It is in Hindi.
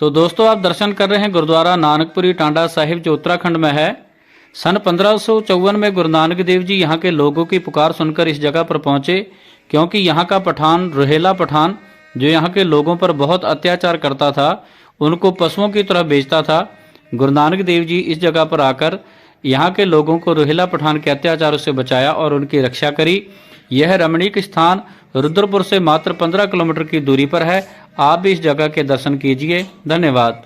तो दोस्तों आप दर्शन कर रहे हैं गुरुद्वारा नानकपुरी टांडा साहिब जो उत्तराखंड में है। सन 1554 में गुरु नानक देव जी यहाँ के लोगों की पुकार सुनकर इस जगह पर पहुंचे, क्योंकि यहाँ का पठान रुहेला पठान जो यहाँ के लोगों पर बहुत अत्याचार करता था, उनको पशुओं की तरह बेचता था। गुरु नानक देव जी इस जगह पर आकर यहाँ के लोगों को रुहेला पठान के अत्याचारों से बचाया और उनकी रक्षा करी। यह रमणीक स्थान रुद्रपुर से मात्र 15 किलोमीटर की दूरी पर है। आप भी इस जगह के दर्शन कीजिए। धन्यवाद।